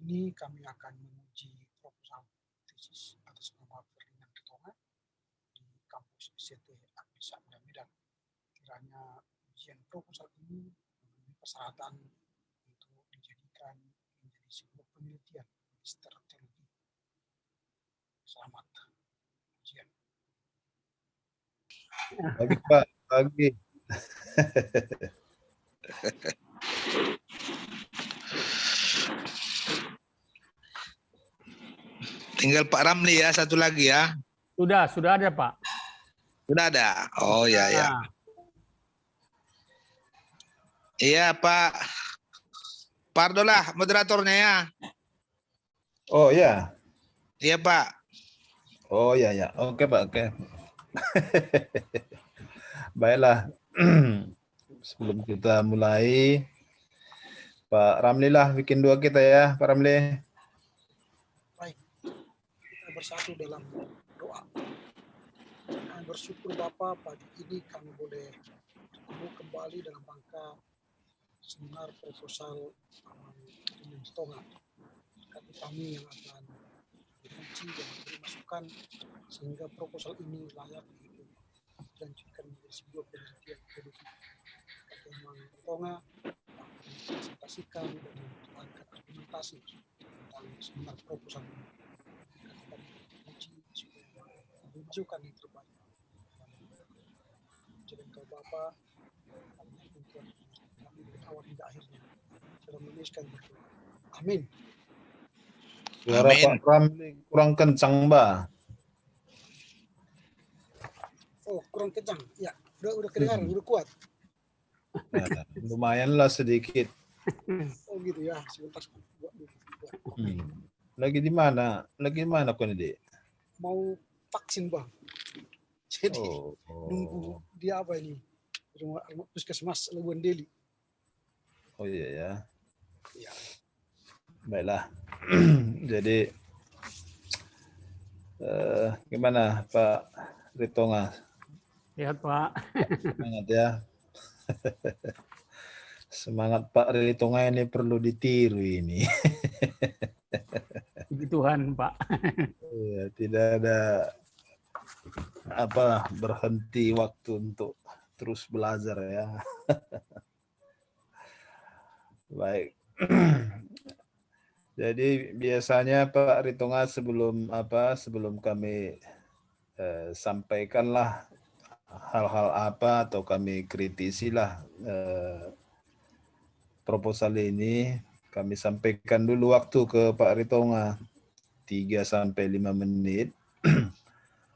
ini kami akan menguji proposal tesis atas nama Ferdinand Ritonga di kampus SCT Abdisa Medan. Kiranya ujian proposal ini memenuhi persyaratan untuk dijadikan menjadi sebuah penelitian magister teologi. Selamat ujian. Pagi Pak, pagi. Tinggal Pak Ramli ya, satu lagi ya. Sudah ada Pak. Sudah ada. Oh ya ya. Iya Pak Pardo lah moderatornya ya. Oh ya. Iya Pak. Oh ya ya. Oke Pak, oke. Baiklah. Sebelum kita mulai, Pak Ramli lah bikin doa kita ya, Pak Ramli. Baik, kita bersatu dalam doa. Kami bersyukur Bapa, pagi ini kami boleh bertemu kembali dalam rangka seminar proposal Ferdinand Ritonga. Kami yang akan diuji dan memberi masukan sehingga proposal ini layak untuk dilanjutkan menjadi sebuah penelitian teologi. Ferdinand Ritonga akan mempresentasikan dan mempertahankan argumentasi tentang seminar proposal ini. Kita diuji supaya memberi masukan yang terbaik. Jadi engkau Bapa, kami Tuhan, kami dari awal hingga akhirnya sudah menuliskan berdoa. Amin. Suara Amin. Pak Ramli kurang kencang, Mbak. Oh, kurang kencang. Ya, udah kedengaran, udah kuat. Nah, lumayanlah sedikit. Oh gitu ya, sebentar. Lagi di mana? Lagi di mana kau ini, Dek? Mau vaksin Bang. Jadi nunggu dia apa ini? Rumah puskesmas Labuan Deli. Oh iya ya. Ya. Baiklah. Jadi gimana Pak Ritonga? Sehat Pak. Semangat ya. Semangat Pak Ritonga ini perlu ditiru ini. Puji Tuhan Pak. Ya, tidak ada berhenti waktu untuk terus belajar ya. Baik. Jadi biasanya Pak Ritonga sebelum kami sampaikanlah hal-hal apa atau kami kritisilah proposal ini, kami sampaikan dulu waktu ke Pak Ritonga 3-5 menit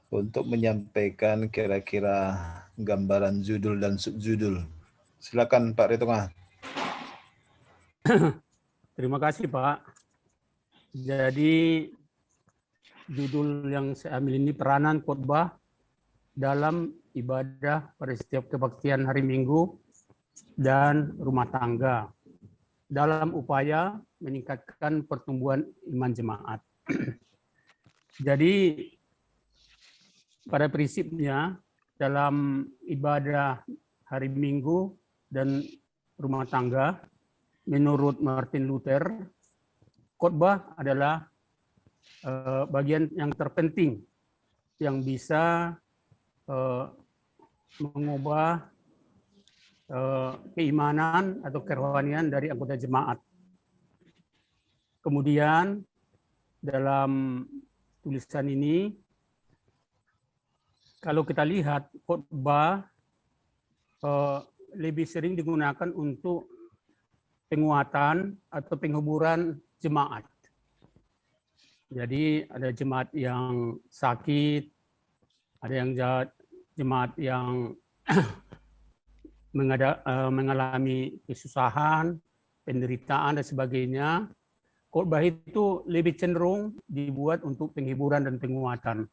untuk menyampaikan kira-kira gambaran judul dan subjudul. Silakan Pak Ritonga. Terima kasih Pak. Jadi judul yang saya ambil ini peranan khotbah dalam ibadah pada setiap kebaktian hari Minggu dan rumah tangga dalam upaya meningkatkan pertumbuhan iman jemaat. Jadi pada prinsipnya dalam ibadah hari Minggu dan rumah tangga menurut Martin Luther, khotbah adalah bagian yang terpenting yang bisa mengubah keimanan atau kerohanian dari anggota jemaat. Kemudian dalam tulisan ini, kalau kita lihat khotbah lebih sering digunakan untuk penguatan atau penghiburan jemaat. Jadi ada jemaat yang sakit, ada yang jemaat yang mengalami kesusahan, penderitaan dan sebagainya. Khotbah itu lebih cenderung dibuat untuk penghiburan dan penguatan.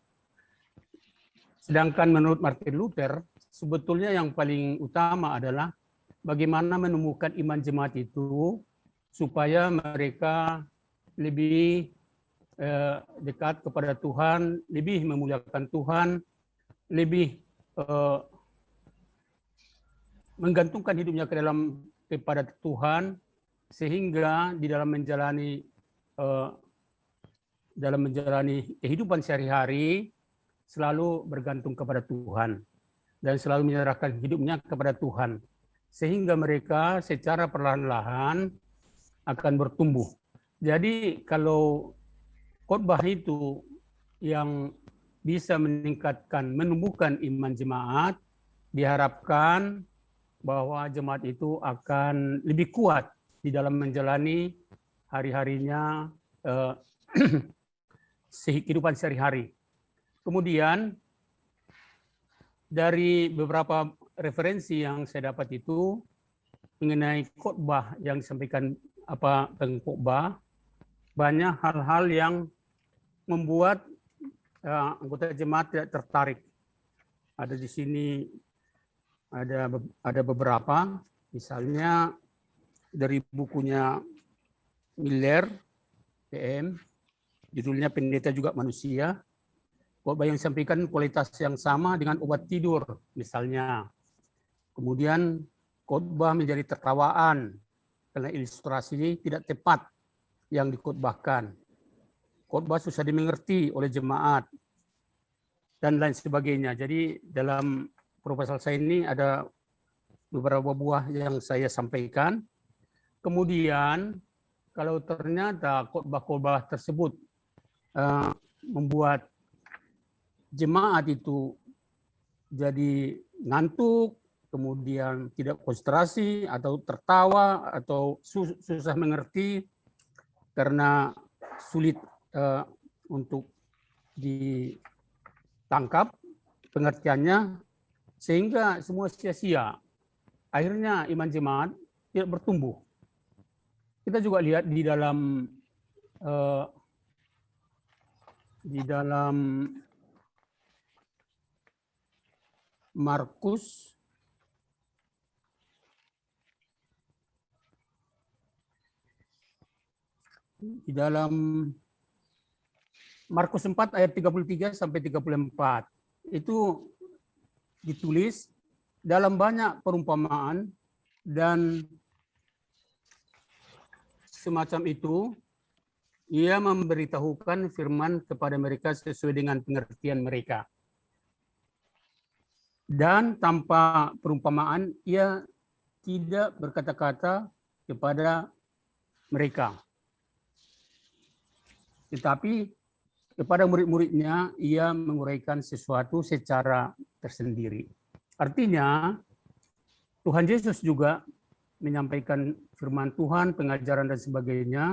Sedangkan menurut Martin Luther, sebetulnya yang paling utama adalah bagaimana menemukan iman jemaat itu supaya mereka lebih dekat kepada Tuhan, lebih memuliakan Tuhan, lebih menggantungkan hidupnya kepada Tuhan, sehingga di dalam menjalani dalam menjalani kehidupan sehari-hari selalu bergantung kepada Tuhan dan selalu menyerahkan hidupnya kepada Tuhan, sehingga mereka secara perlahan-lahan akan bertumbuh. Jadi kalau khotbah itu yang bisa meningkatkan, menumbuhkan iman jemaat, diharapkan bahwa jemaat itu akan lebih kuat di dalam menjalani hari-harinya kehidupan sehari-hari. Kemudian dari beberapa referensi yang saya dapat itu mengenai khotbah yang disampaikan pengkhotbah, banyak hal-hal yang membuat anggota jemaat tidak tertarik. Ada di sini ada beberapa, misalnya dari bukunya Miller PM, judulnya Pendeta Juga Manusia. Khotbah yang disampaikan kualitas yang sama dengan obat tidur, misalnya. Kemudian khotbah menjadi tertawaan karena ilustrasi tidak tepat yang dikhotbahkan. Khotbah susah dimengerti oleh jemaat dan lain sebagainya. Jadi dalam proposal saya ini ada beberapa buah yang saya sampaikan. Kemudian kalau ternyata khotbah-khotbah tersebut membuat jemaat itu jadi ngantuk, kemudian tidak konsentrasi atau tertawa atau susah mengerti karena sulit untuk ditangkap pengertiannya, sehingga semua sia-sia. Akhirnya iman jemaat tidak bertumbuh. Kita juga lihat di dalam Markus di dalam Markus 4 ayat 33 sampai 34 itu ditulis dalam banyak perumpamaan dan semacam itu ia memberitahukan firman kepada mereka sesuai dengan pengertian mereka. Dan tanpa perumpamaan, ia tidak berkata-kata kepada mereka. Tetapi kepada murid-muridnya, ia menguraikan sesuatu secara tersendiri. Artinya, Tuhan Yesus juga menyampaikan firman Tuhan, pengajaran dan sebagainya,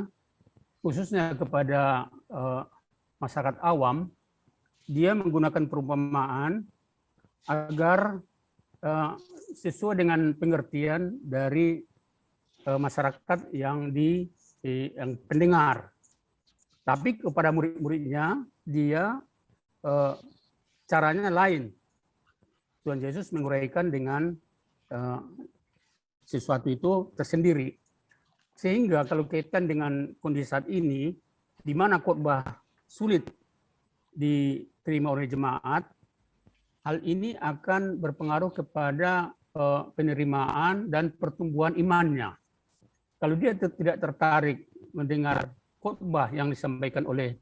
khususnya kepada masyarakat awam. Dia menggunakan perumpamaan agar sesuai dengan pengertian dari masyarakat yang pendengar. Tapi kepada murid-muridnya dia caranya lain. Tuhan Yesus menguraikan dengan sesuatu itu tersendiri. Sehingga kalau kaitan dengan kondisi saat ini, di mana khotbah sulit diterima oleh jemaat, hal ini akan berpengaruh kepada penerimaan dan pertumbuhan imannya. Kalau dia tidak tertarik mendengar khotbah yang disampaikan oleh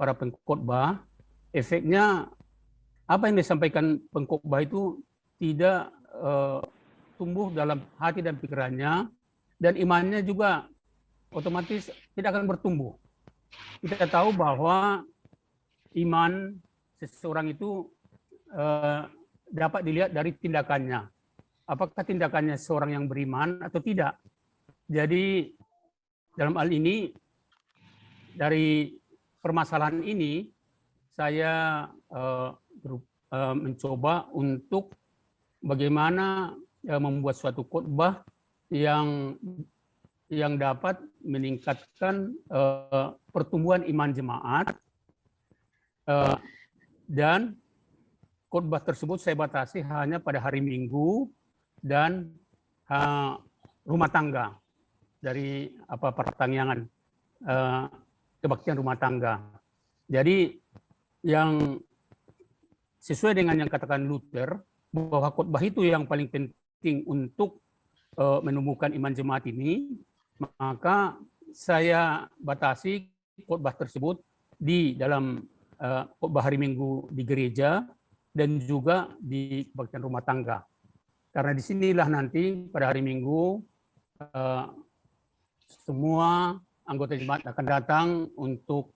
para pengkhotbah, efeknya apa yang disampaikan pengkhotbah itu tidak tumbuh dalam hati dan pikirannya, dan imannya juga otomatis tidak akan bertumbuh. Kita tahu bahwa iman seseorang itu dapat dilihat dari tindakannya. Apakah tindakannya seorang yang beriman atau tidak. Jadi dalam hal ini, dari permasalahan ini, saya mencoba untuk bagaimana membuat suatu khotbah yang dapat meningkatkan pertumbuhan iman jemaat, dan khotbah tersebut saya batasi hanya pada hari Minggu dan rumah tangga, dari pertangyangan kebaktian rumah tangga. Jadi yang sesuai dengan yang katakan Luther, bahwa khotbah itu yang paling penting untuk menumbuhkan iman jemaat ini, maka saya batasi khotbah tersebut di dalam khotbah hari Minggu di gereja dan juga di kebaktian rumah tangga. Karena disinilah nanti pada hari Minggu semua anggota jemaat akan datang untuk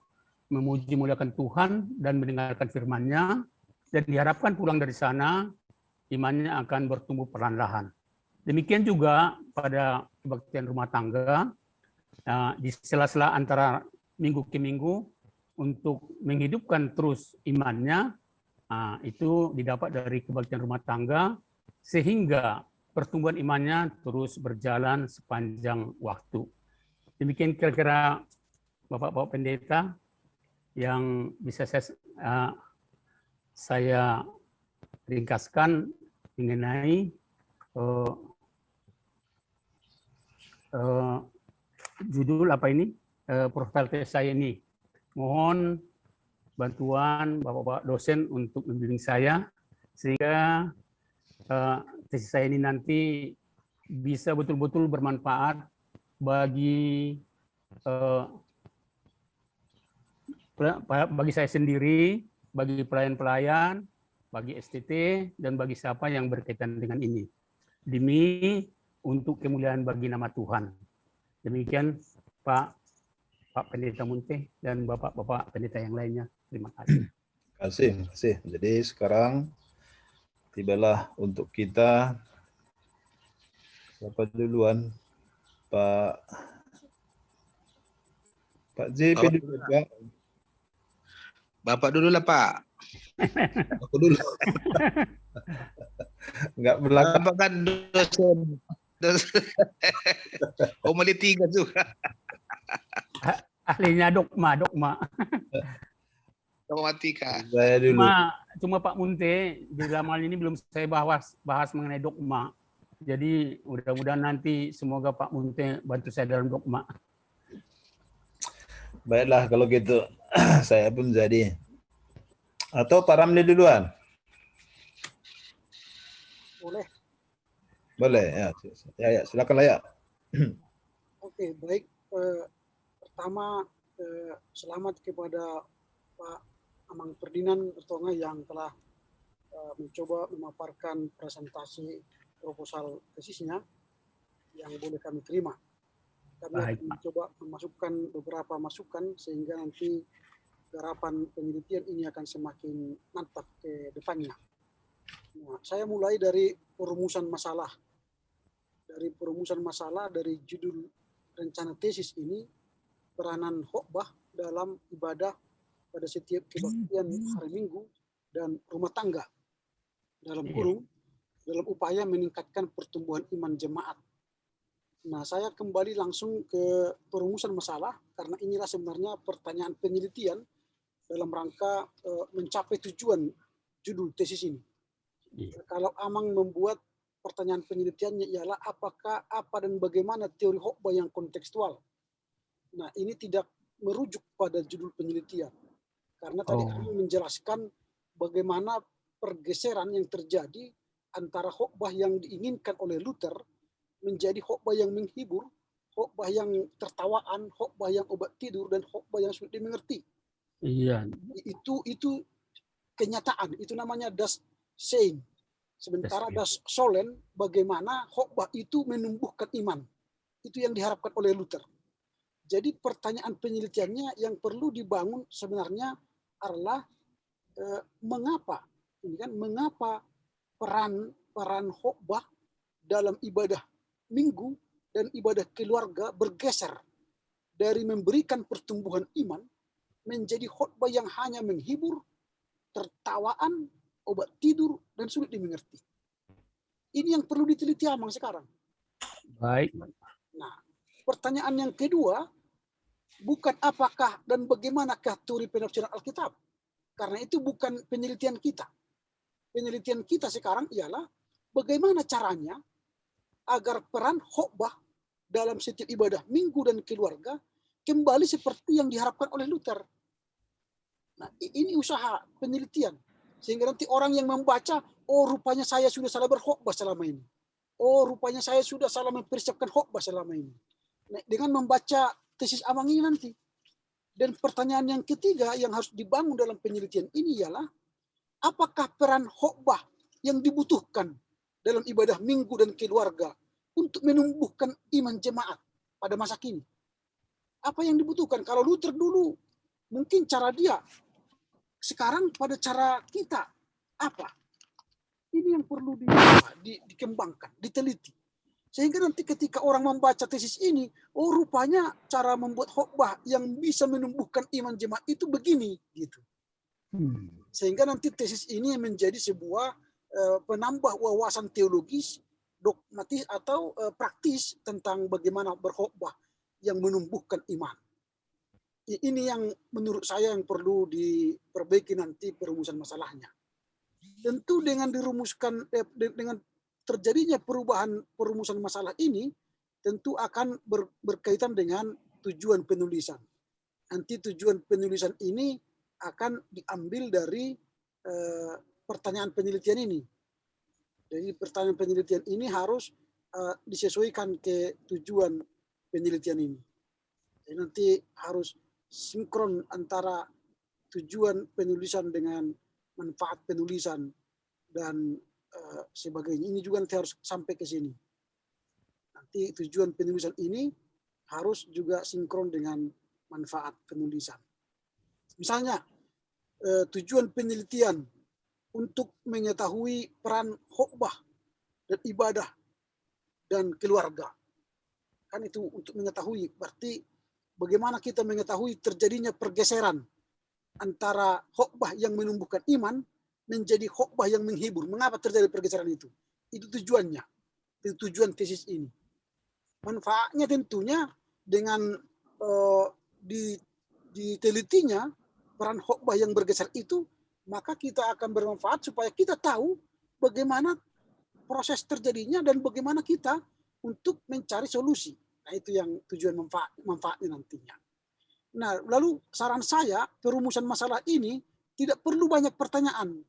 memuji muliakan Tuhan dan mendengarkan firman-Nya, dan diharapkan pulang dari sana imannya akan bertumbuh perlahan-lahan. Demikian juga pada kebaktian rumah tangga, di sela-sela antara minggu ke minggu untuk menghidupkan terus imannya, itu didapat dari kebaktian rumah tangga sehingga pertumbuhan imannya terus berjalan sepanjang waktu. Demikian kira-kira Bapak-Bapak Pendeta yang bisa saya ringkaskan mengenai judul apa ini, profil tes saya ini. Mohon bantuan Bapak-Bapak dosen untuk membimbing saya sehingga tesis saya ini nanti bisa betul-betul bermanfaat bagi saya sendiri, bagi pelayan-pelayan, bagi STT, dan bagi siapa yang berkaitan dengan ini. Demi untuk kemuliaan bagi nama Tuhan. Demikian Pak Pendeta Munte dan Bapak-Bapak Pendeta yang lainnya. Terima kasih. Terima kasih. Jadi sekarang tibalah untuk kita, siapa duluan? Pak JP dulu, Pak. Bapak dulu lah, Pak. Aku dulu. Enggak belakang. Bapak kan dosen. Homili 3 juga. Ahlinya dogma. Dogmatika. Saya dulu. Cuma Pak Munte di dalam hal ini belum saya bahas mengenai dogma. Jadi mudah-mudahan nanti semoga Pak Munte bantu saya dalam dogma. Baiklah kalau gitu. Saya pun jadi. Atau Pak Ramli duluan? Boleh. Boleh, ya silakan lah ya. Oke, baik. Pertama, selamat kepada Pak Amang Ferdinand Ertonga yang telah mencoba memaparkan presentasi proposal tesisnya yang boleh kami terima. Kami akan mencoba memasukkan beberapa masukan sehingga nanti garapan penelitian ini akan semakin mantap ke depannya. Nah, saya mulai dari perumusan masalah. Dari perumusan masalah dari judul rencana tesis ini, peranan khotbah dalam ibadah pada setiap kebaktian hari Minggu dan rumah tangga, dalam kurung, dalam upaya meningkatkan pertumbuhan iman jemaat. Nah, saya kembali langsung ke perumusan masalah karena inilah sebenarnya pertanyaan penelitian dalam rangka mencapai tujuan judul tesis ini. Kalau Amang membuat pertanyaan penelitiannya ialah apakah, apa dan bagaimana teori khotbah yang kontekstual. Nah, ini tidak merujuk pada judul penelitian. Karena tadi Amang menjelaskan bagaimana pergeseran yang terjadi antara khotbah yang diinginkan oleh Luther menjadi khotbah yang menghibur, khotbah yang tertawaan, khotbah yang obat tidur, dan khotbah yang sulit dimengerti. Iya. Itu kenyataan, itu namanya das saying. Sementara das solen, bagaimana khotbah itu menumbuhkan iman. Itu yang diharapkan oleh Luther. Jadi pertanyaan penelitiannya yang perlu dibangun sebenarnya adalah mengapa peran khotbah dalam ibadah Minggu dan ibadah keluarga bergeser dari memberikan pertumbuhan iman menjadi khotbah yang hanya menghibur, tertawaan, obat tidur, dan sulit dimengerti. Ini yang perlu diteliti Amang sekarang. Baik. Nah, pertanyaan yang kedua, bukan apakah dan bagaimanakah teori penafsiran Alkitab. Karena itu bukan penelitian kita. Penelitian kita sekarang ialah bagaimana caranya agar peran khotbah dalam setiap ibadah Minggu dan keluarga kembali seperti yang diharapkan oleh Luther. Nah, ini usaha penelitian. Sehingga nanti orang yang membaca, oh rupanya saya sudah salah berkhotbah selama ini. Oh rupanya saya sudah salah mempersiapkan khotbah selama ini. Nah, dengan membaca tesis Amang ini nanti, Dan pertanyaan yang ketiga yang harus dibangun dalam penelitian ini ialah apakah peran khotbah yang dibutuhkan dalam ibadah minggu dan keluarga untuk menumbuhkan iman jemaat pada masa kini? Apa yang dibutuhkan? Kalau Luther dulu mungkin cara dia, sekarang pada cara kita apa? Ini yang perlu dikembangkan, diteliti. Sehingga nanti ketika orang membaca tesis ini, oh rupanya cara membuat khotbah yang bisa menumbuhkan iman jemaat itu begini, gitu. Sehingga nanti tesis ini menjadi sebuah penambah wawasan teologis, dogmatis atau praktis tentang bagaimana berkhotbah yang menumbuhkan iman. Ini yang menurut saya yang perlu diperbaiki nanti perumusan masalahnya. Tentu dengan dengan terjadinya perubahan perumusan masalah ini tentu akan berkaitan dengan tujuan penulisan. Nanti tujuan penulisan ini akan diambil dari pertanyaan penelitian ini. Jadi pertanyaan penelitian ini harus disesuaikan ke tujuan penelitian ini. Jadi nanti harus sinkron antara tujuan penulisan dengan manfaat penulisan dan sebagainya. Ini juga nanti harus sampai ke sini. Nanti tujuan penulisan ini harus juga sinkron dengan manfaat penulisan. Misalnya tujuan penelitian untuk mengetahui peran khotbah dan ibadah dan keluarga. Kan itu untuk mengetahui, berarti bagaimana kita mengetahui terjadinya pergeseran antara khotbah yang menumbuhkan iman menjadi khotbah yang menghibur. Mengapa terjadi pergeseran itu? Itu tujuannya. Itu tujuan tesis ini. Manfaatnya tentunya dengan ditelitinya peran khotbah yang bergeser itu, maka kita akan bermanfaat supaya kita tahu bagaimana proses terjadinya dan bagaimana kita untuk mencari solusi. Nah, itu yang tujuan manfaatnya nantinya. Nah, lalu saran saya perumusan masalah ini tidak perlu banyak pertanyaan.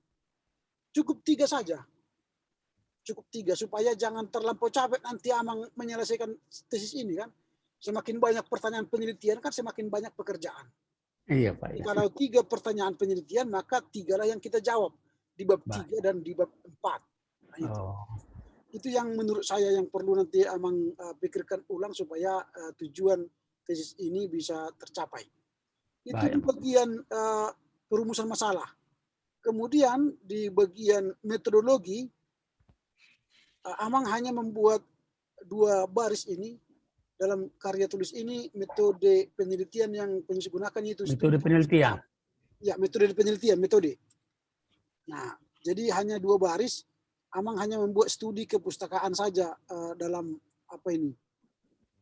Cukup 3 saja. Cukup 3 supaya jangan terlampau capek nanti Amang menyelesaikan tesis ini kan. Semakin banyak pertanyaan penelitian kan semakin banyak pekerjaan. Iya Pak. Ya. Kalau 3 pertanyaan penelitian maka 3 lah yang kita jawab di bab 3 dan di bab 4. Nah, itu. Itu yang menurut saya yang perlu nanti Amang pikirkan ulang supaya tujuan tesis ini bisa tercapai. Itu di bagian perumusan masalah. Kemudian di bagian metodologi, Amang hanya membuat 2 baris ini dalam karya tulis ini, metode penelitian yang penulis gunakan itu metode penelitian. Ya, metode penelitian, metode. Nah, jadi hanya 2 baris. Amang hanya membuat studi kepustakaan saja dalam apa ini.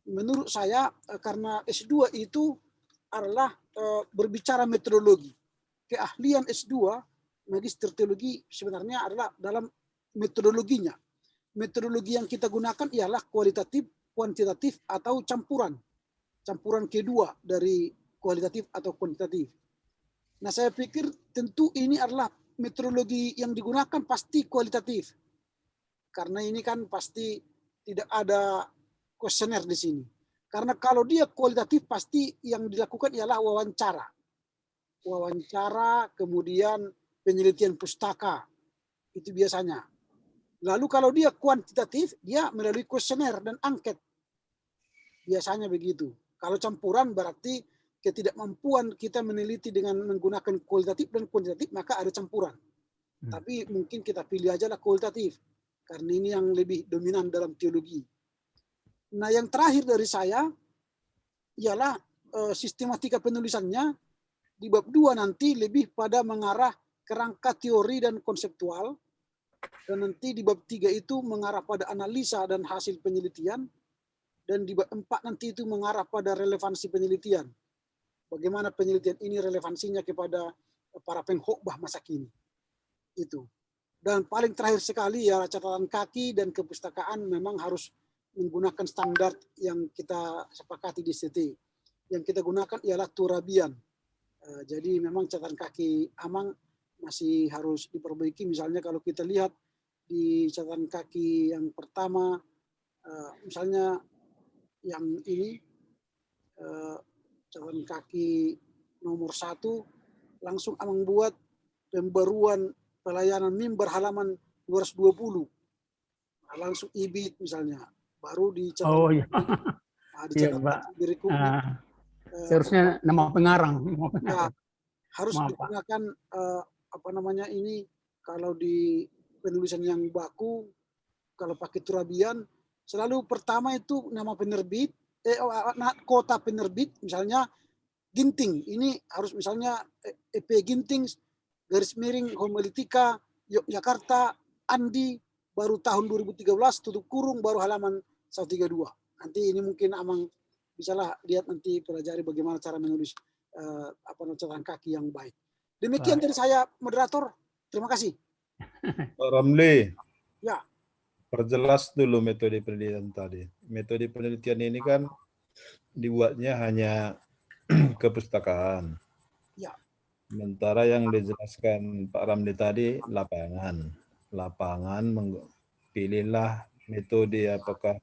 Menurut saya karena S2 itu adalah berbicara metodologi. Keahlian S2 Magister Teologi sebenarnya adalah dalam metodologinya. Metodologi yang kita gunakan ialah kualitatif, kuantitatif, atau campuran. Campuran kedua dari kualitatif atau kuantitatif. Nah, saya pikir tentu ini adalah metodologi yang digunakan pasti kualitatif. Karena ini kan pasti tidak ada kuesioner di sini. Karena kalau dia kualitatif pasti yang dilakukan ialah wawancara. Wawancara, kemudian penelitian pustaka, itu biasanya. Lalu kalau dia kuantitatif, dia melalui kuesioner dan angket. Biasanya begitu. Kalau campuran berarti ketidakmampuan kita meneliti dengan menggunakan kualitatif dan kuantitatif, maka ada campuran. Tapi mungkin kita pilih aja lah kualitatif. Karena ini yang lebih dominan dalam teologi. Nah, yang terakhir dari saya ialah sistematika penulisannya di bab 2 nanti lebih pada mengarah kerangka teori dan konseptual, dan nanti di bab 3 itu mengarah pada analisa dan hasil penelitian, dan di bab 4 nanti itu mengarah pada relevansi penelitian. Bagaimana penelitian ini relevansinya kepada para pengkhotbah masa kini. Itu. Dan paling terakhir sekali ya catatan kaki dan kepustakaan memang harus menggunakan standar yang kita sepakati di ST. Yang kita gunakan ialah Turabian. Jadi memang catatan kaki Amang masih harus diperbaiki. Misalnya kalau kita lihat di catatan kaki yang pertama, misalnya yang ini, catatan kaki nomor 1 langsung amang buat pembaruan pelayanan mimbar halaman 220. Nah, langsung ibit misalnya, baru dicatat, Oh iya, iya dicatat Pak. berikutnya. Seharusnya nama pengarang. Ya, harus Maaf, Pak. digunakan apa namanya ini, kalau di penulisan yang baku, kalau pakai Turabian, selalu pertama itu nama penerbit, kota penerbit, misalnya Ginting. Ini harus misalnya EP Ginting, garis miring Homiletika, Yogyakarta, Andi, baru tahun 2013, tutup kurung, baru halaman 132. Nanti ini mungkin Amang bisalah lihat nanti pelajari bagaimana cara menulis catatan kaki yang baik. Demikian dari saya, moderator. Terima kasih. Pak Ramli. Ya. Perjelas dulu metode penelitian tadi. Metode penelitian ini kan dibuatnya hanya kepustakaan. Ya. Sementara yang dijelaskan Pak Ramli tadi lapangan. Pilihlah metode apakah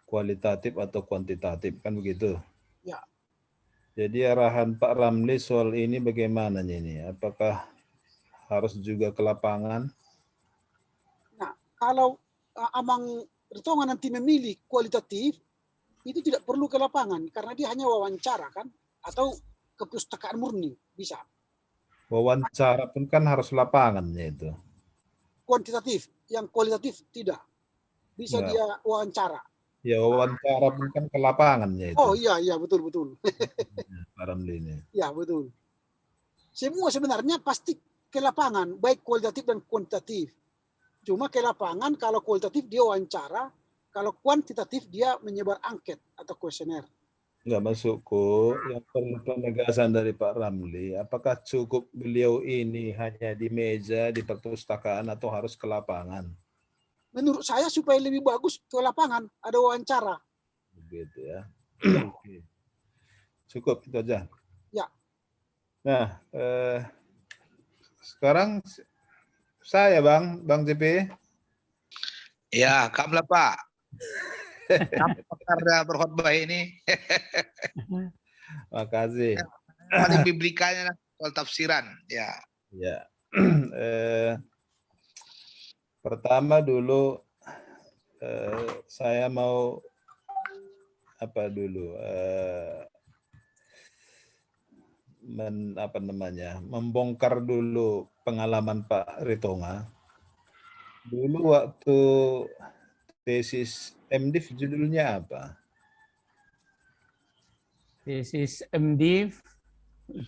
kualitatif atau kuantitatif, kan begitu? Ya. Jadi arahan Pak Ramli soal ini bagaimana ini? Apakah harus juga ke lapangan? Nah, kalau Amang Ritonga nanti memilih kualitatif, itu tidak perlu ke lapangan karena dia hanya wawancara kan, atau kepustakaan murni bisa. Wawancara pun kan harus lapangannya itu. Kuantitatif, yang kualitatif tidak. Bisa Nah, dia wawancara. ya wawancara pun kan ke lapangannya itu. Oh iya betul. Pak Ramli ini. Ya betul. Semua sebenarnya pasti ke lapangan, baik kualitatif dan kuantitatif. Cuma ke lapangan kalau kualitatif dia wawancara, kalau kuantitatif dia menyebar angket atau kuesioner. Enggak masukku, yang perlu penegasan dari Pak Ramli, apakah cukup beliau ini hanya di meja, di perpustakaan, atau harus ke lapangan? Menurut saya supaya lebih bagus ke lapangan, ada wawancara. Begitu ya. Ya. Oke. Cukup, itu aja. Ya. Nah, sekarang saya Bang JP. Ya, kamu lah Pak. Kamu karena berkhotbah ini. Makasih. Paling biblikalnya soal tafsiran. Ya. Ya. Pertama dulu saya mau membongkar dulu pengalaman Pak Ritonga. Dulu waktu tesis MDiv judulnya apa? Tesis MDiv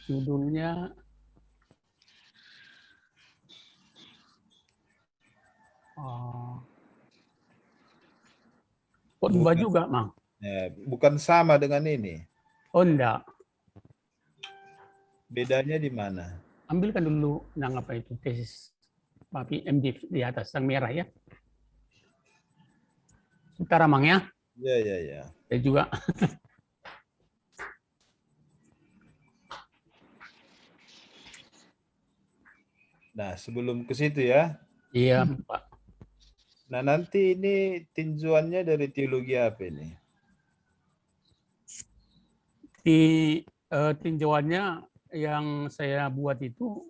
judulnya khotbah juga, Mang. Ya, bukan sama dengan ini. Oh, enggak. Bedanya di mana? Ambilkan dulu apa itu tesis Papi MDiv di atas yang merah ya. Sebentar, Mang ya. Ya. Saya juga. Nah, sebelum ke situ ya. Iya, Pak. Nah, nanti ini tinjauannya dari teologi apa ini? Di tinjauannya yang saya buat itu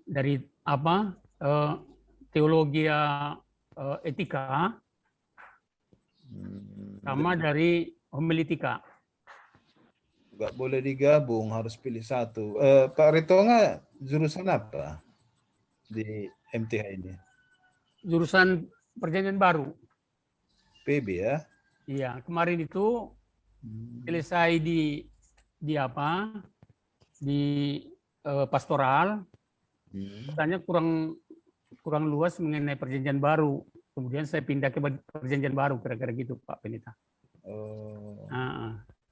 dari teologi etika sama dari homiletika. Nggak boleh digabung, harus pilih satu. Pak Ritonga jurusan apa di MTH ini? Jurusan Perjanjian Baru. PB ya? Iya, kemarin itu selesai di pastoral. Katanya kurang luas mengenai Perjanjian Baru. Kemudian saya pindah ke Perjanjian Baru, kira-kira gitu, Pak Pendeta. Oh.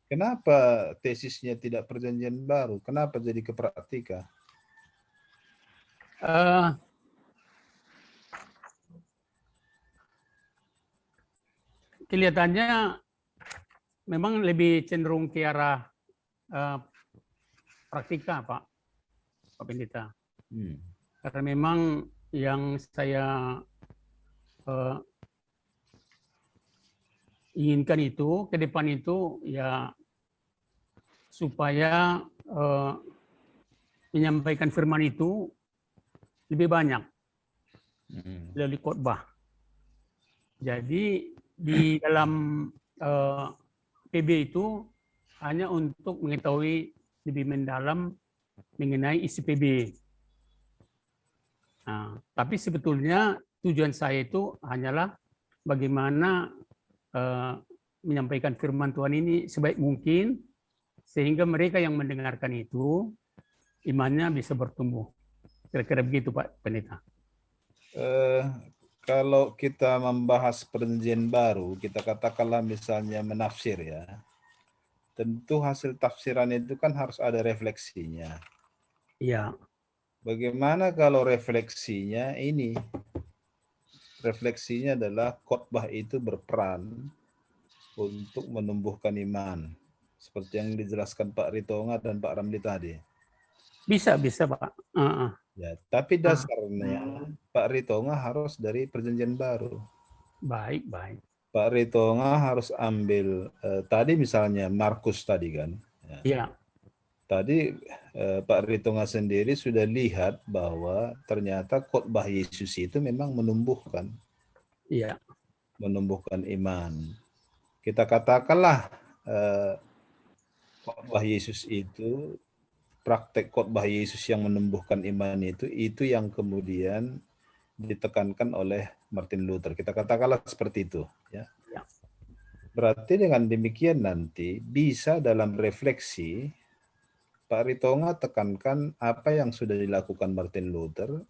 Kenapa tesisnya tidak Perjanjian Baru? Kenapa jadi ke praktika? Kelihatannya memang lebih cenderung ke arah praktika, Pak Pendeta. Karena memang yang saya inginkan itu ke depan itu ya supaya menyampaikan firman itu lebih banyak melalui khotbah. Jadi di dalam PB itu hanya untuk mengetahui lebih mendalam mengenai isi PB. Nah, tapi sebetulnya tujuan saya itu hanyalah bagaimana menyampaikan firman Tuhan ini sebaik mungkin sehingga mereka yang mendengarkan itu imannya bisa bertumbuh. Kira-kira begitu Pak Pendeta. Kalau kita membahas perjanjian baru, kita katakanlah misalnya menafsir ya. Tentu hasil tafsiran itu kan harus ada refleksinya. Iya. Bagaimana kalau refleksinya ini? Refleksinya adalah khotbah itu berperan untuk menumbuhkan iman. Seperti yang dijelaskan Pak Ritonga dan Pak Ramli tadi. Bisa Pak. Ya, tapi dasarnya Pak Ritonga harus dari perjanjian baru. Baik. Pak Ritonga harus ambil tadi misalnya Markus tadi kan. Iya. Tadi Pak Ritonga sendiri sudah lihat bahwa ternyata khotbah Yesus itu memang menumbuhkan. Iya. Menumbuhkan iman. Kita katakanlah khotbah Yesus itu, praktek khotbah Yesus yang menumbuhkan iman itu yang kemudian ditekankan oleh Martin Luther. Kita katakanlah seperti itu. Ya. Berarti dengan demikian nanti bisa dalam refleksi Pak Ritonga tekankan apa yang sudah dilakukan Martin Luther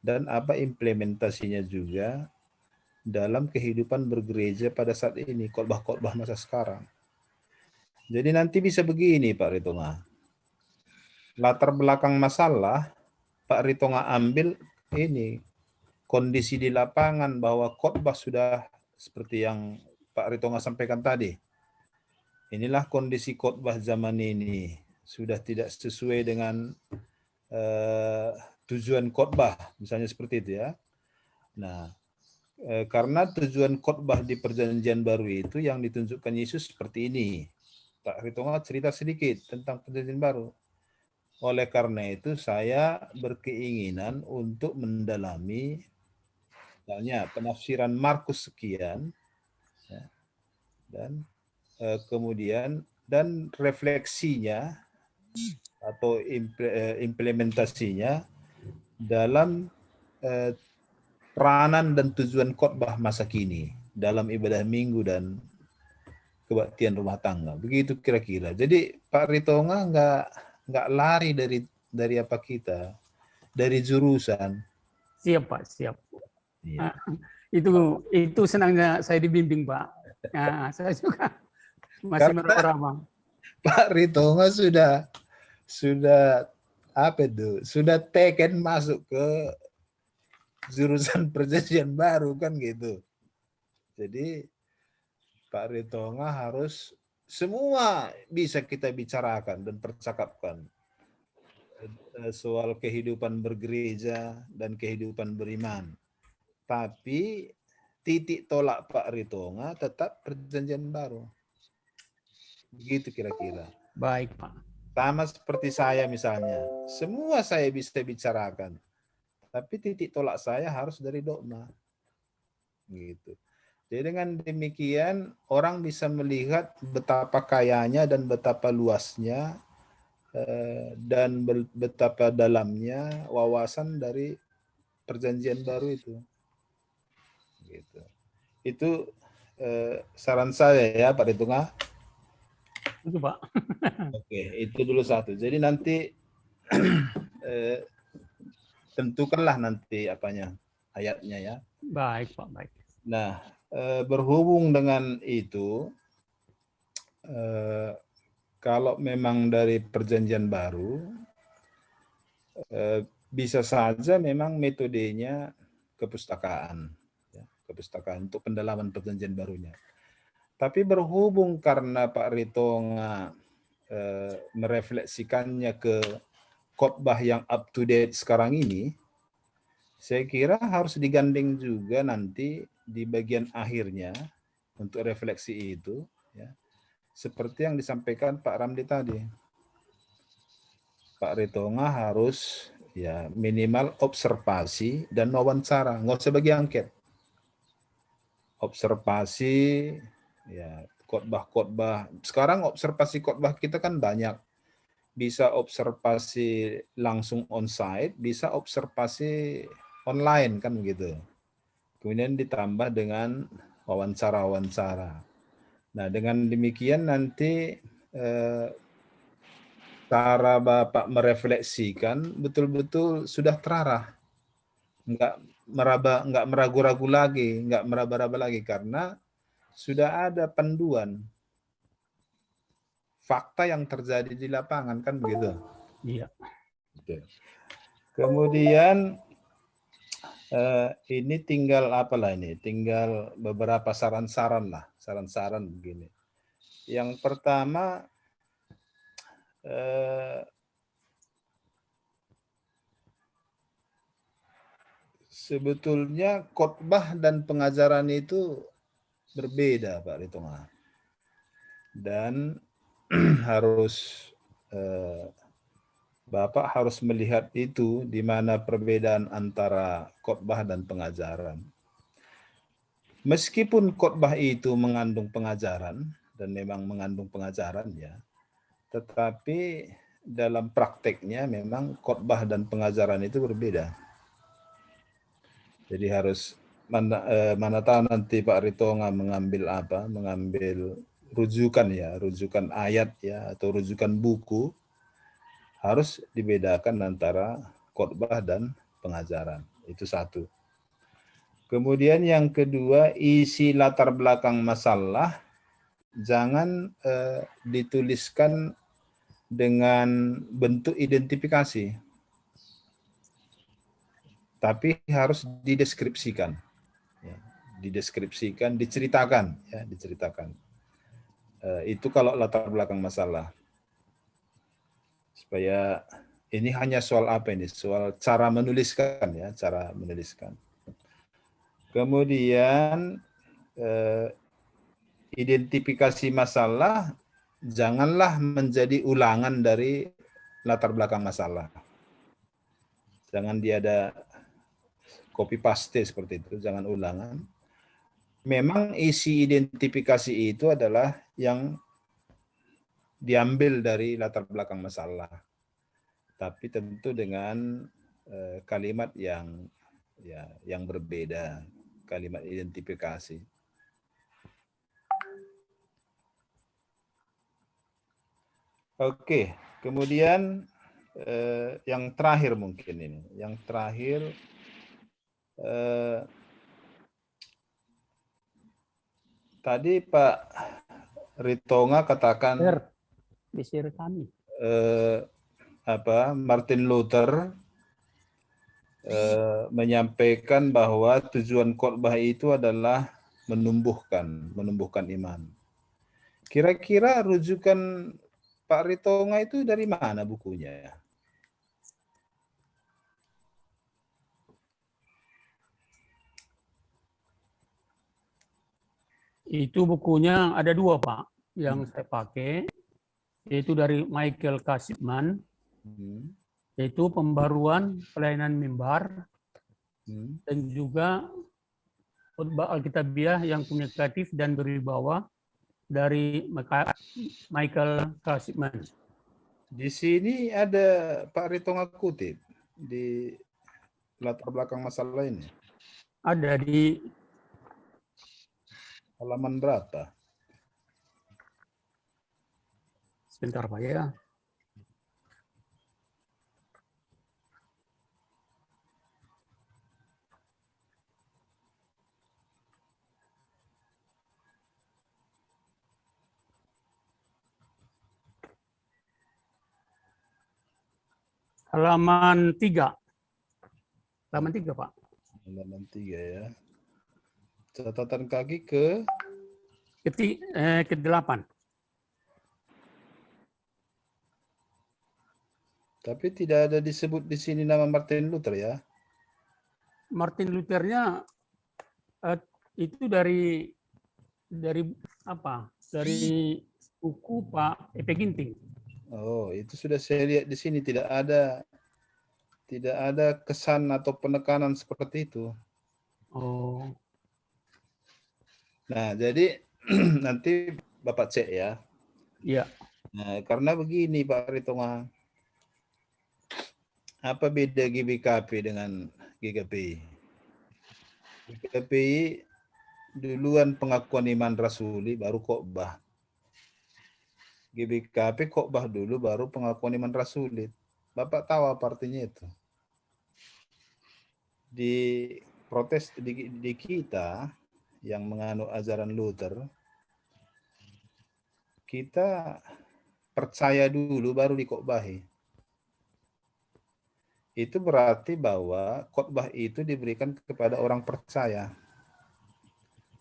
dan apa implementasinya juga dalam kehidupan bergereja pada saat ini, khotbah-khotbah masa sekarang. Jadi nanti bisa begini Pak Ritonga. Latar belakang masalah Pak Ritonga ambil ini kondisi di lapangan bahwa khotbah sudah seperti yang Pak Ritonga sampaikan tadi. Inilah kondisi khotbah zaman ini. Sudah tidak sesuai dengan tujuan khotbah, misalnya seperti itu ya. Nah, karena tujuan khotbah di perjanjian baru itu yang ditunjukkan Yesus seperti ini. Pak Ritonga cerita sedikit tentang perjanjian baru. Oleh karena itu saya berkeinginan untuk mendalami misalnya penafsiran Markus sekian ya, dan kemudian dan refleksinya atau implementasinya dalam peranan dan tujuan khotbah masa kini dalam ibadah minggu dan kebaktian rumah tangga. Begitu kira-kira. Jadi Pak Ritonga nggak lari dari apa kita, dari jurusan. Siap Pak, siap. Iya. Itu senangnya saya dibimbing Pak. Nah, saya juga masih meraba-raba. Pak Ritonga sudah apa itu? Sudah teken masuk ke jurusan perjanjian baru kan gitu. Jadi Pak Ritonga harus semua bisa kita bicarakan dan percakapkan soal kehidupan bergereja dan kehidupan beriman. Tapi titik tolak Pak Ritonga tetap perjanjian baru. Begitu kira-kira. Baik Pak. Sama seperti saya misalnya. Semua saya bisa bicarakan. Tapi titik tolak saya harus dari dogma. Gitu. Jadi dengan demikian orang bisa melihat betapa kayanya dan betapa luasnya dan betapa dalamnya wawasan dari perjanjian baru itu. Gitu. Itu saran saya ya Pak Ritonga. Itu Pak. Oke, itu dulu satu. Jadi nanti tentukanlah nanti apanya ayatnya ya. Baik Pak, baik. Nah, berhubung dengan itu, kalau memang dari perjanjian baru, bisa saja memang metodenya kepustakaan, ya, kepustakaan untuk pendalaman perjanjian barunya. Tapi berhubung karena Pak Ritonga merefleksikannya ke khotbah yang up to date sekarang ini, saya kira harus digandeng juga nanti di bagian akhirnya untuk refleksi itu, ya, seperti yang disampaikan Pak Ramli tadi. Pak Ritonga harus ya minimal observasi dan wawancara, nggak usah bagi angket. Observasi, ya khotbah-khotbah. Sekarang observasi khotbah kita kan banyak. Bisa observasi langsung on-site, bisa observasi online kan begitu. Kemudian ditambah dengan wawancara-wawancara. Nah, dengan demikian nanti cara Bapak merefleksikan betul-betul sudah terarah. Nggak meragu-ragu lagi, nggak meraba-raba lagi, karena sudah ada panduan fakta yang terjadi di lapangan kan begitu. Iya. Kemudian ini tinggal apalah ini, tinggal beberapa saran-saran lah, saran-saran begini. Yang pertama, sebetulnya khotbah dan pengajaran itu berbeda, Pak Ritonga. Dan harus Bapak harus melihat itu di mana perbedaan antara khotbah dan pengajaran. Meskipun khotbah itu mengandung pengajaran dan memang mengandung pengajaran ya, tetapi dalam prakteknya memang khotbah dan pengajaran itu berbeda. Jadi harus mana tahu nanti Pak Ritonga mengambil apa? Mengambil rujukan ya, rujukan ayat ya atau rujukan buku, harus dibedakan antara khotbah dan pengajaran. Itu satu. Kemudian yang kedua, isi latar belakang masalah jangan dituliskan dengan bentuk identifikasi, tapi harus dideskripsikan. Ya, dideskripsikan, diceritakan. Ya, diceritakan. Itu kalau latar belakang masalah. Supaya ini hanya soal apa ini? Soal cara menuliskan ya, cara menuliskan. Kemudian identifikasi masalah janganlah menjadi ulangan dari latar belakang masalah. Jangan dia ada copy paste seperti itu, jangan ulangan. Memang isi identifikasi itu adalah yang diambil dari latar belakang masalah, tapi tentu dengan kalimat yang berbeda, kalimat identifikasi. Oke, kemudian yang terakhir mungkin ini, yang terakhir tadi Pak Ritonga katakan kami. Martin Luther menyampaikan bahwa tujuan khotbah itu adalah menumbuhkan iman. Kira-kira rujukan Pak Ritonga itu dari mana bukunya? Itu bukunya ada dua, Pak, yang saya pakai, yaitu dari Michael Kasipman, yaitu Pembaruan Pelayanan Mimbar, dan juga Khotbah Alkitabiah yang komunikatif dan berwibawa dari Michael Kasipman. Di sini ada Pak Ritonga kutip di latar belakang masalah ini. Ada di halaman berapa? Sebentar Pak ya. Halaman 3. Halaman 3, Pak. Halaman 3 ya. Catatan kaki ke ke-8. Tapi tidak ada disebut di sini nama Martin Luther ya. Martin Luthernya itu dari apa? Dari buku Pak Epe Ginting. Oh, itu sudah saya lihat di sini tidak ada kesan atau penekanan seperti itu. Oh, Nah, jadi nanti Bapak cek ya. iya. Nah, karena begini Pak Ritonga, apa beda GBKP dengan GKPI? GKPI duluan pengakuan iman rasuli baru khotbah. GBKP khotbah dulu baru pengakuan iman rasuli. Bapak tahu apa artinya itu? Di protes di kita yang menganut ajaran Luther, kita percaya dulu baru dikhotbahi. Itu berarti bahwa khotbah itu diberikan kepada orang percaya.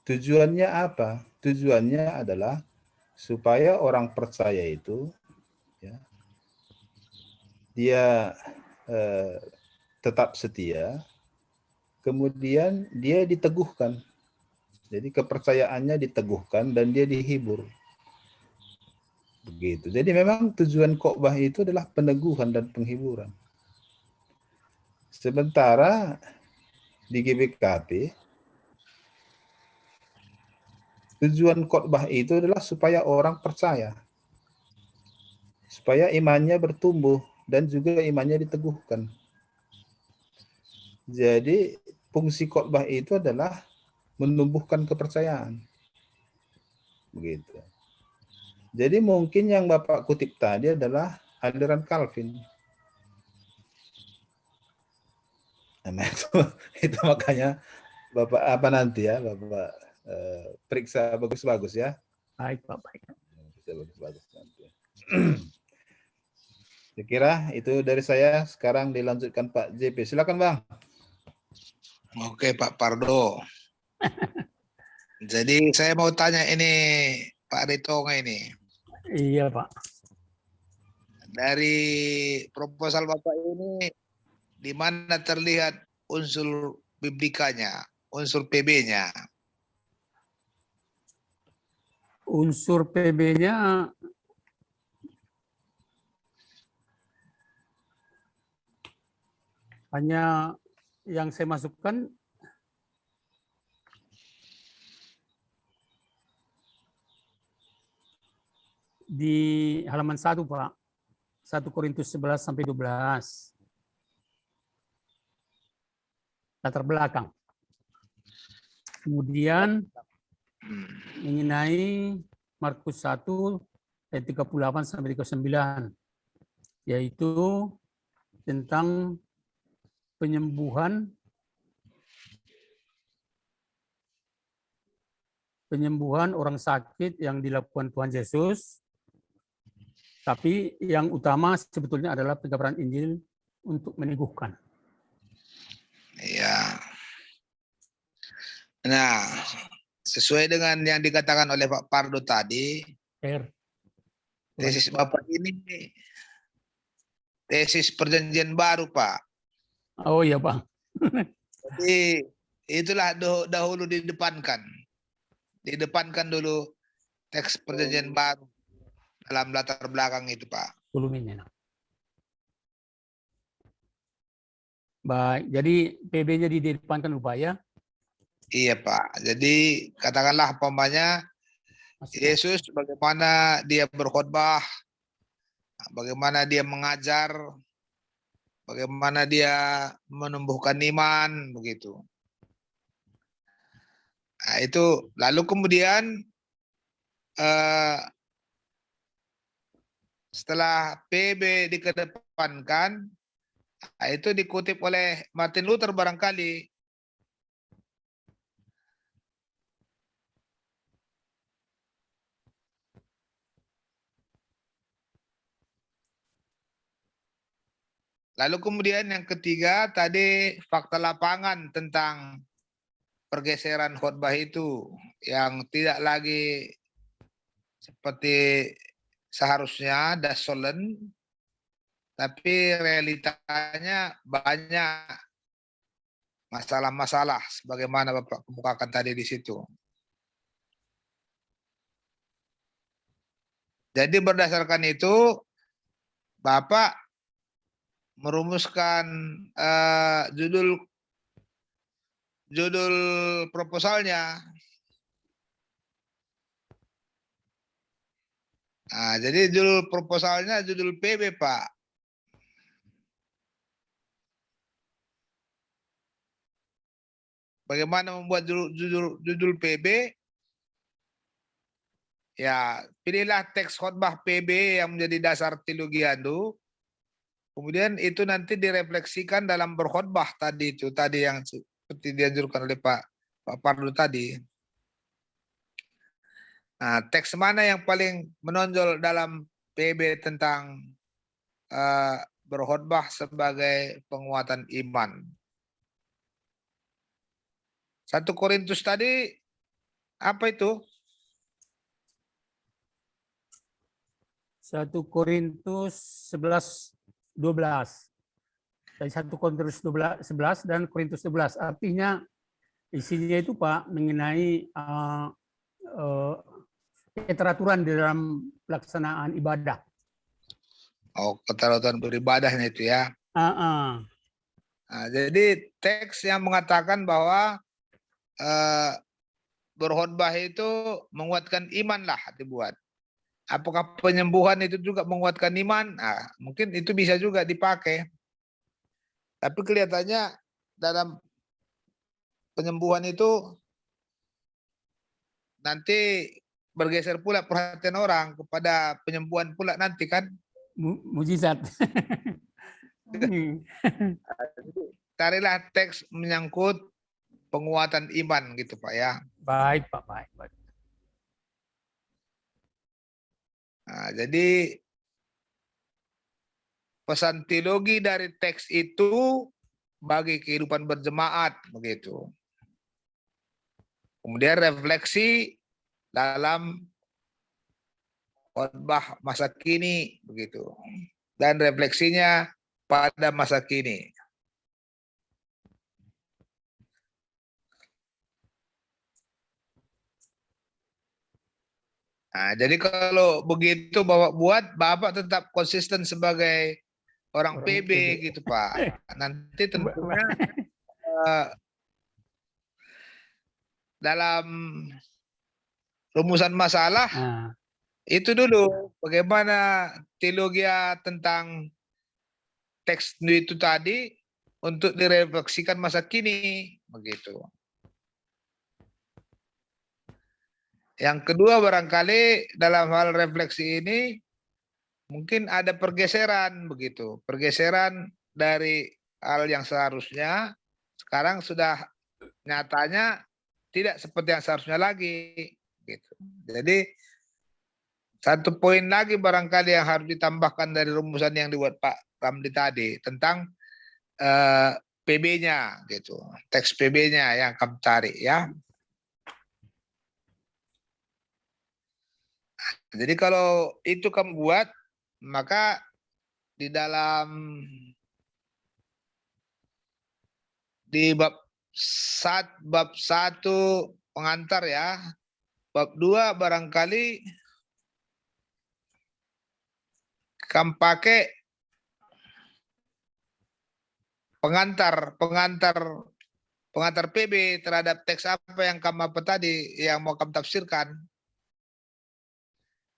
Tujuannya apa? Tujuannya adalah supaya orang percaya itu ya, dia tetap setia, kemudian dia diteguhkan. Jadi kepercayaannya diteguhkan dan dia dihibur. Begitu. Jadi memang tujuan khotbah itu adalah peneguhan dan penghiburan. Sementara di GBKP tujuan khotbah itu adalah supaya orang percaya. Supaya imannya bertumbuh dan juga imannya diteguhkan. Jadi fungsi khotbah itu adalah menumbuhkan kepercayaan. Begitu. Jadi mungkin yang Bapak kutip tadi adalah aliran Calvin. Nah, itu makanya Bapak apa nanti ya, Bapak periksa bagus-bagus ya. Baik, Pak. Baik. Periksa bagus-bagus nanti. Saya kira itu dari saya. Sekarang dilanjutkan Pak JP. Silakan Bang. Oke Pak Pardo. Jadi saya mau tanya ini Pak Ritonga ini. Iya, Pak. Dari proposal Bapak ini di mana terlihat unsur biblikanya, unsur PB-nya? Unsur PB-nya hanya yang saya masukkan di halaman 1, Pak. 1 Korintus 11 sampai 12. Latar belakang. Kemudian mengenai Markus 1 ayat 38 sampai 39, yaitu tentang penyembuhan orang sakit yang dilakukan Tuhan Yesus. Tapi yang utama sebetulnya adalah pengabaran Injil untuk meneguhkan. Ya. Nah, sesuai dengan yang dikatakan oleh Pak Pardo tadi, tesis Bapak ini tesis perjanjian baru, Pak. Oh iya, Pak. Jadi itulah dahulu didepankan. Didepankan dulu teks perjanjian baru dalam latar belakang itu, Pak. Baik, jadi PB-nya didepankan lupa ya? Iya, Pak. Jadi katakanlah umpamanya Yesus bagaimana dia berkhotbah, bagaimana dia mengajar, bagaimana dia menumbuhkan iman, begitu. Nah, itu lalu kemudian setelah PB dikedepankan, itu dikutip oleh Martin Luther barangkali. Lalu kemudian yang ketiga tadi fakta lapangan tentang pergeseran khotbah itu yang tidak lagi seperti seharusnya das solen, tapi realitanya banyak masalah-masalah sebagaimana Bapak kemukakan tadi di situ. Jadi berdasarkan itu Bapak merumuskan judul proposalnya. Nah, jadi judul proposalnya judul PB, Pak. Bagaimana membuat judul PB? Ya, pilihlah teks khotbah PB yang menjadi dasar teologi Anda. Kemudian itu nanti direfleksikan dalam berkhotbah tadi itu yang seperti dianjurkan oleh Pak Pardo tadi. Nah, teks mana yang paling menonjol dalam PB tentang berkhotbah sebagai penguatan iman? 1 Korintus tadi apa itu? 1 Korintus 11:12. Dari 1 Korintus 11 dan Korintus 11. Artinya isinya itu Pak mengenai keteraturan di dalam pelaksanaan ibadah. Oh, keteraturan beribadahnya itu ya. Nah, jadi teks yang mengatakan bahwa berkhotbah itu menguatkan iman lah dibuat. Apakah penyembuhan itu juga menguatkan iman? Nah, mungkin itu bisa juga dipakai. Tapi kelihatannya dalam penyembuhan itu nanti bergeser pula perhatian orang kepada penyembuhan pula nanti kan. Mujizat. Carilah teks menyangkut penguatan iman gitu Pak ya. Baik Pak, baik. Nah, jadi pesan teologi dari teks itu bagi kehidupan berjemaat begitu. Kemudian refleksi dalam khotbah masa kini begitu. Dan refleksinya pada masa kini. Nah, jadi kalau begitu Bapak tetap konsisten sebagai orang PB gitu Pak. Nanti tentunya dalam rumusan masalah itu dulu bagaimana teologi tentang teks itu tadi untuk direfleksikan masa kini begitu. Yang kedua barangkali dalam hal refleksi ini mungkin ada pergeseran begitu. Pergeseran dari hal yang seharusnya sekarang sudah nyatanya tidak seperti yang seharusnya lagi gitu. Jadi 1 poin lagi barangkali yang harus ditambahkan dari rumusan yang dibuat Pak Ramli tadi tentang PB-nya gitu. Teks PB-nya yang kamu cari ya. Jadi kalau itu kamu buat, maka di bab 1 pengantar ya, bab 2 barangkali kamu pakai pengantar PB terhadap teks apa yang kamu tadi yang mau kamu tafsirkan.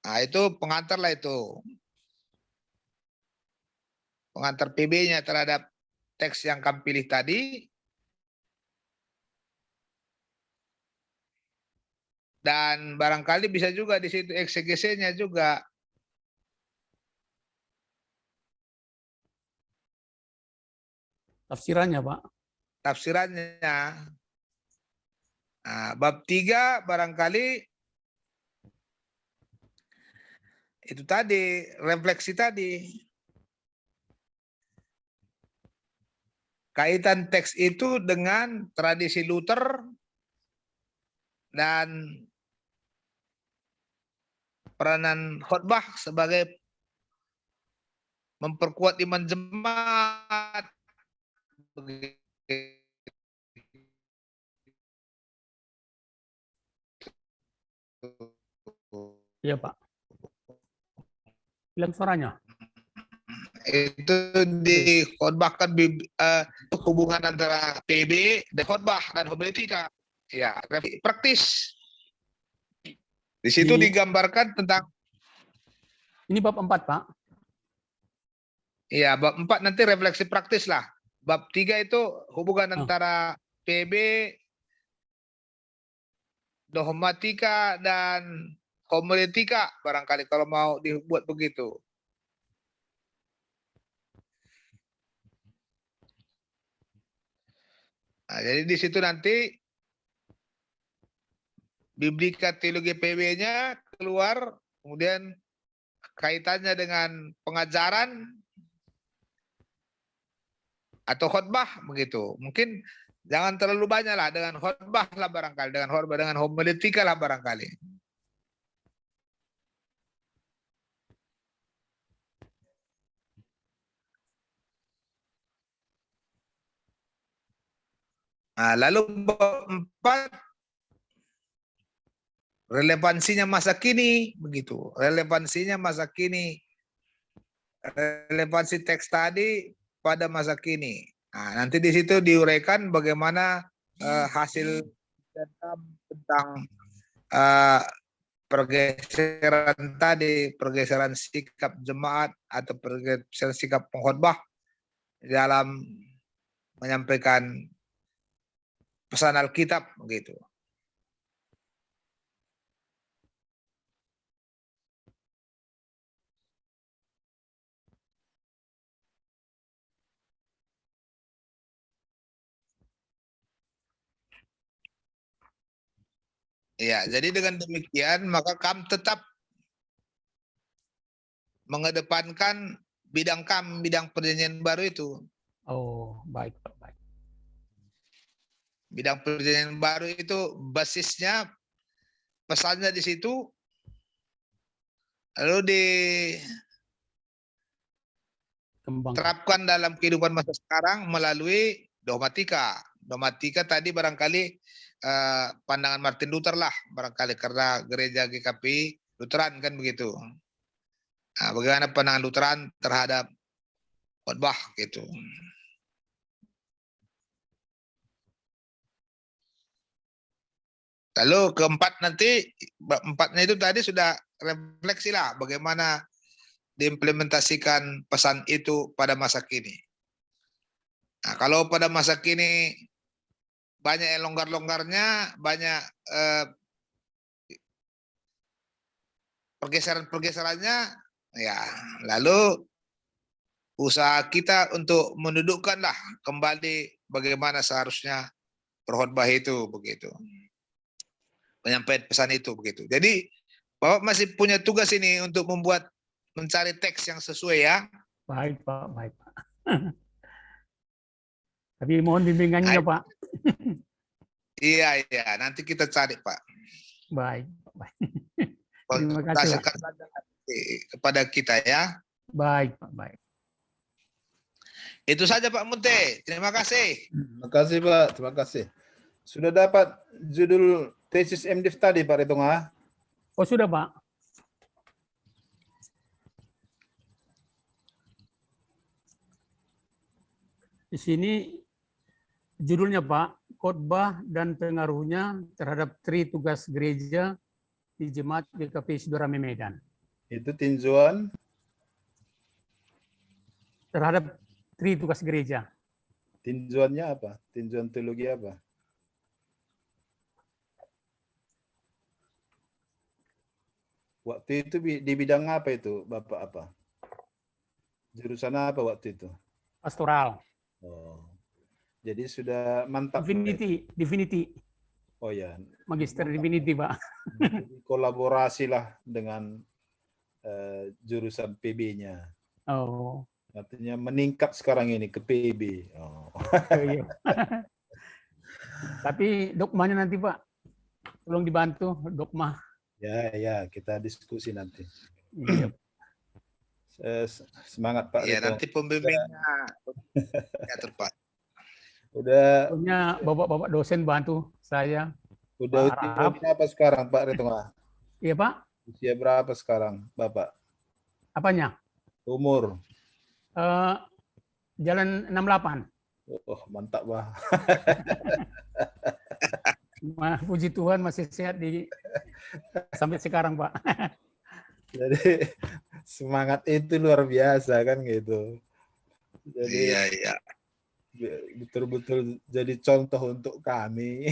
Nah, itu pengantar lah itu. Pengantar PB-nya terhadap teks yang kamu pilih tadi. Dan barangkali bisa juga di situ eksegesinya juga. Tafsirannya Pak. Tafsirannya. Nah, bab 3 barangkali itu tadi, refleksi tadi. Kaitan teks itu dengan tradisi Luther dan peranan khotbah sebagai memperkuat iman jemaat. Iya Pak. Hilang suaranya. itu dikhotbahkan hubungan antara PB dan khotbah dan homiletika. Ya, praktis. Di situ digambarkan tentang Ini bab 4, Pak. ya bab 4 nanti refleksi praktis lah. Bab 3 itu hubungan antara PB, dogmatika dan homiletika barangkali kalau mau dibuat begitu. Nah, jadi di situ nanti biblika teologi PB-nya keluar, kemudian kaitannya dengan pengajaran atau khotbah begitu. Mungkin jangan terlalu banyak lah dengan khotbah lah barangkali, dengan khotbah, dengan homiletika lah barangkali. Nah, lalu bab 4 relevansinya masa kini begitu. Relevansinya masa kini. Relevansi teks tadi pada masa kini. Nah, nanti di situ diuraikan bagaimana hasil tentang pergeseran tadi, pergeseran sikap jemaat atau pergeseran sikap pengkhotbah dalam menyampaikan pesan Alkitab begitu. Ya, jadi dengan demikian maka kami tetap mengedepankan bidang perjanjian baru itu. Oh, baik, Pak. Baik. Bidang perjanjian baru itu basisnya pesannya di situ, lalu diterapkan dalam kehidupan masa sekarang melalui dogmatika. Dogmatika tadi barangkali pandangan Martin Luther lah barangkali karena gereja GKP Lutheran kan begitu. Nah, bagaimana pandangan Lutheran terhadap khotbah gitu. Lalu keempat nanti, empatnya itu tadi sudah refleksi lah bagaimana diimplementasikan pesan itu pada masa kini. Nah, kalau pada masa kini banyak yang longgar-longgarnya, banyak pergeseran-pergeserannya, ya lalu usaha kita untuk mendudukkanlah kembali bagaimana seharusnya berkhotbah itu begitu. Menyampaikan pesan itu begitu. Jadi Bapak masih punya tugas ini untuk mencari teks yang sesuai ya. Baik, Pak. Baik, Pak. Tapi mohon bimbingannya, Pak. Iya, nanti kita cari, Pak. Baik, Pak. Terima kasih, Pak. Kepada kita ya. Baik, Pak. Baik. Itu saja Pak Munte. Terima kasih. Terima kasih, Pak. Terima kasih. Sudah dapat judul tesis MDiv tadi, Pak Ritonga? Oh, sudah, Pak. Di sini judulnya, Pak, khotbah dan pengaruhnya terhadap tri tugas gereja di Jemaat GKP Sidoarame Medan. Itu tinjauan terhadap tri tugas gereja. Tinjauannya apa? Tinjauan teologi apa? Waktu itu di bidang apa itu, Bapak apa? Jurusan apa waktu itu? Pastoral. Oh. Jadi sudah mantap. Divinity. Oh ya. Magister Divinity, Pak. Kolaborasilah dengan jurusan PB-nya. Oh. Artinya meningkat sekarang ini ke PB. Oh. Iya. Tapi dogmanya nanti, Pak. Tolong dibantu dogma. Ya, kita diskusi nanti. Iya. Semangat Pak. Ya, nanti pembimbingnya ya tepat. Udah. Punya bapak-bapak dosen bantu saya. Udah usia berapa sekarang Pak Ritonga? Iya, Pak. Usia berapa sekarang Bapak? Apanya? Umur. Eh, Jalan 68. Oh, mantap, Pak. Puji Tuhan masih sehat sampai sekarang, Pak. Jadi semangat itu luar biasa kan gitu. Jadi Iya. betul-betul jadi contoh untuk kami.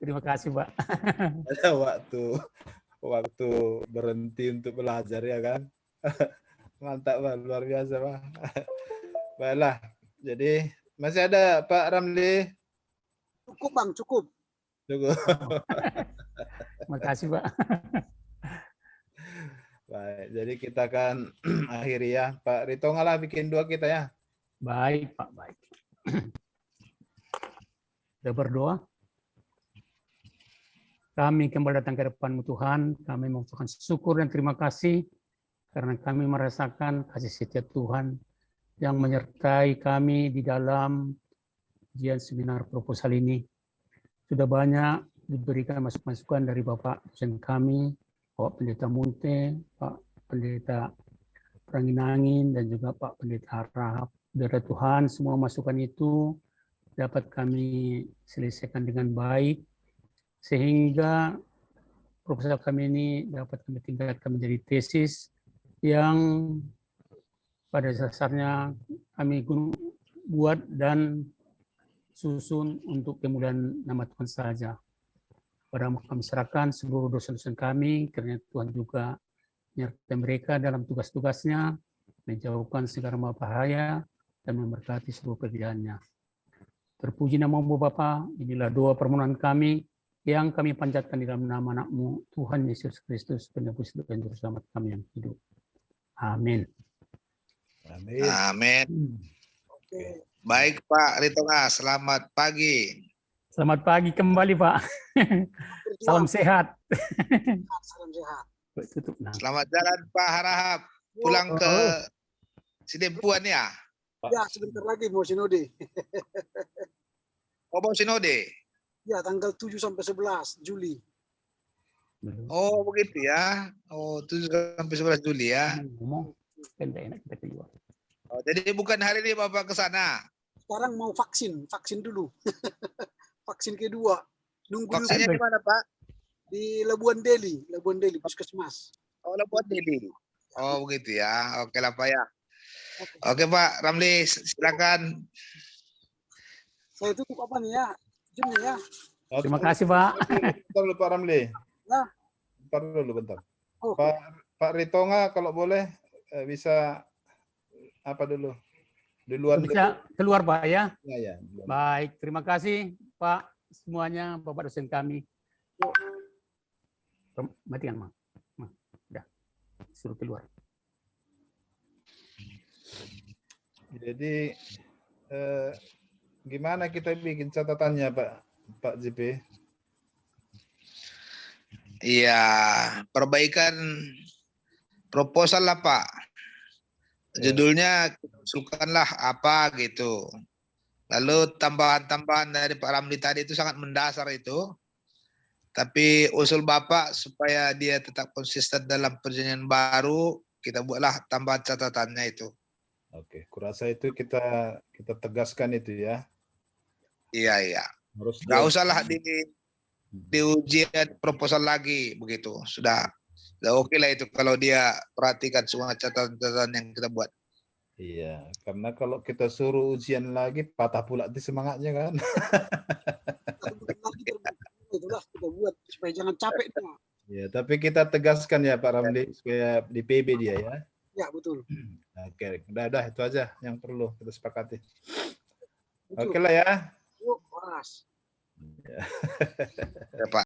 Terima kasih, Pak. Ada waktu berhenti untuk belajar ya kan. Mantap, Pak, luar biasa, Pak. Baiklah. Jadi masih ada Pak Ramli. Cukup Bang, cukup. Tunggu. Terima kasih, Pak. Baik, jadi kita akan akhiri ya. Pak Rito ngalah bikin dua kita ya. Baik, Pak, baik. Kita berdoa. Kami kembali datang ke depan-Mu Tuhan, kami mengucapkan syukur dan terima kasih karena kami merasakan kasih setia Tuhan yang menyertai kami di dalam ujian seminar proposal ini. Sudah banyak diberikan masukan-masukan dari Bapak dosen kami, Bapak Pendeta Munte, Pak Pendeta Pranginangin, dan juga Pak Pendeta Rahab. Biarlah Tuhan semua masukan itu dapat kami selesaikan dengan baik, sehingga proposal kami ini dapat kami tingkatkan menjadi tesis yang pada dasarnya kami buat dan susun untuk kemuliaan nama Tuhan saja. Pada kami serahkan seluruh dosen-dosen kami, karena Tuhan juga menyertai mereka dalam tugas-tugasnya, menjauhkan segala bahaya, dan memberkati seluruh pekerjaannya. Terpuji nama-Mu Bapa, inilah doa permohonan kami, yang kami panjatkan di dalam nama anak-Mu, Tuhan Yesus Kristus, penebus dan juru selamat kami yang hidup. Amin. Amin. Amin. Oke. Baik Pak Ritonga, selamat pagi. Selamat pagi kembali, Pak. Salam sehat. Salam sehat. Tutup. Nah. Selamat jalan Pak Harahap. Pulang ke Sidempuan ya? Ya, sebentar lagi mau sinode. Oh, mau sinode? Ya, tanggal 7 sampai 11 Juli. Oh, begitu ya. Oh, 7 sampai 11 Juli ya. Ngomong, kan tidak enak kita keluar. Oh, jadi bukan hari ini Bapak ke sana. Sekarang mau vaksin dulu. Vaksin kedua. Nunggu Vaksinnya dulu di mana Pak? di Labuan Deli, Puskesmas. Oh, Labuan Deli. Oh, begitu ya. Oke lah Pak ya. Oke Pak Ramli, silakan. Saya tutup apa nih ya? Jumnya ya. Terima kasih, Pak. Bentar dulu Pak Ramli. Ya. Bentar. Oh. Pak Ritonga kalau boleh bisa apa dulu? Di luar Bisa keluar, Pak ya. ya. Baik, terima kasih Pak semuanya, Bapak dosen kami. Matikan, Mang. Udah, suruh keluar. Jadi gimana kita bikin catatannya Pak JP? Iya, perbaikan proposal lah Pak. Judulnya usulkanlah apa gitu. Lalu tambahan-tambahan dari Pak Ramli tadi itu sangat mendasar itu. Tapi usul Bapak supaya dia tetap konsisten dalam perjanjian baru, kita buatlah tambahan catatannya itu. Oke, kurasa itu kita tegaskan itu ya. Iya. Harus Nggak usahlah di ujian proposal lagi begitu. Sudah oke lah itu kalau dia perhatikan semua catatan-catatan yang kita buat. Iya, karena kalau kita suruh ujian lagi patah pula di semangatnya kan. Itulah kita buat supaya jangan capek dia. Ya, tapi kita tegaskan ya Pak Ramli supaya di PB dia ya. Ya, betul. Oke, udah itu aja yang perlu kita sepakati. Betul. Oke lah ya. Yuk, waras. Ya Pak.